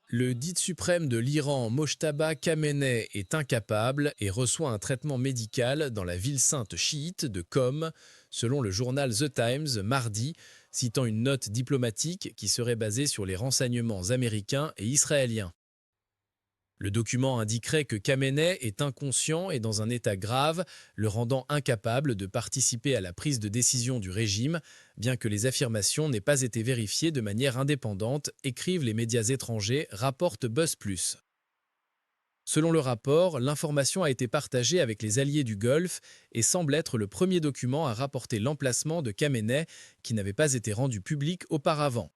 Le guide suprême de l'Iran, Mojtaba Khamenei, est incapable et reçoit un traitement médical dans la ville sainte chiite de Qom, selon le journal The Times mardi, citant une note diplomatique qui serait basée sur les renseignements américains et israéliens. Le document indiquerait que Khamenei est inconscient et dans un état grave, le rendant incapable de participer à la prise de décision du régime, bien que les affirmations n'aient pas été vérifiées de manière indépendante, écrivent les médias étrangers, rapporte BuzzPlus. Selon le rapport, l'information a été partagée avec les alliés du Golfe et semble être le premier document à rapporter l'emplacement de Khamenei qui n'avait pas été rendu public auparavant.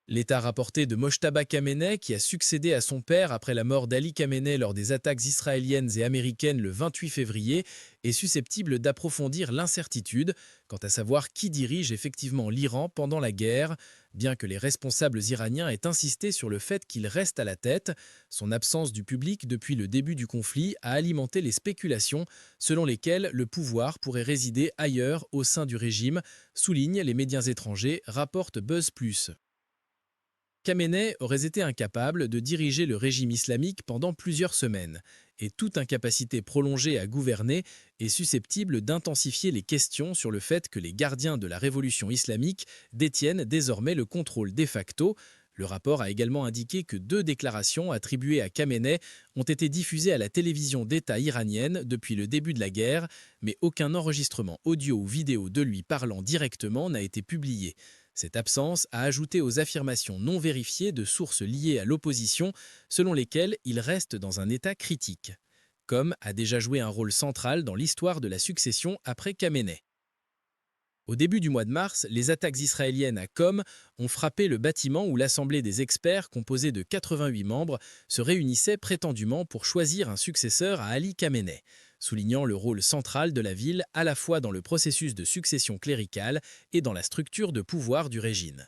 L'état rapporté de Mojtaba Khamenei, qui a succédé à son père après la mort d'Ali Khamenei lors des attaques israéliennes et américaines le 28 février, est susceptible d'approfondir l'incertitude quant à savoir qui dirige effectivement l'Iran pendant la guerre, bien que les responsables iraniens aient insisté sur le fait qu'il reste à la tête. Son absence du public depuis le début du conflit a alimenté les spéculations selon lesquelles le pouvoir pourrait résider ailleurs au sein du régime, soulignent les médias étrangers, rapporte BuzzPlus. Khamenei aurait été incapable de diriger le régime islamique pendant plusieurs semaines, et toute incapacité prolongée à gouverner est susceptible d'intensifier les questions sur le fait que les gardiens de la révolution islamique détiennent désormais le contrôle de facto. Le rapport a également indiqué que 2 déclarations attribuées à Khamenei ont été diffusées à la télévision d'État iranienne depuis le début de la guerre, mais aucun enregistrement audio ou vidéo de lui parlant directement n'a été publié. Cette absence a ajouté aux affirmations non vérifiées de sources liées à l'opposition, selon lesquelles il reste dans un état critique. Qom a déjà joué un rôle central dans l'histoire de la succession après Khamenei. Au début du mois de mars, les attaques israéliennes à Qom ont frappé le bâtiment où l'Assemblée des experts, composée de 88 membres, se réunissait prétendument pour choisir un successeur à Ali Khamenei, soulignant le rôle central de la ville à la fois dans le processus de succession cléricale et dans la structure de pouvoir du régime.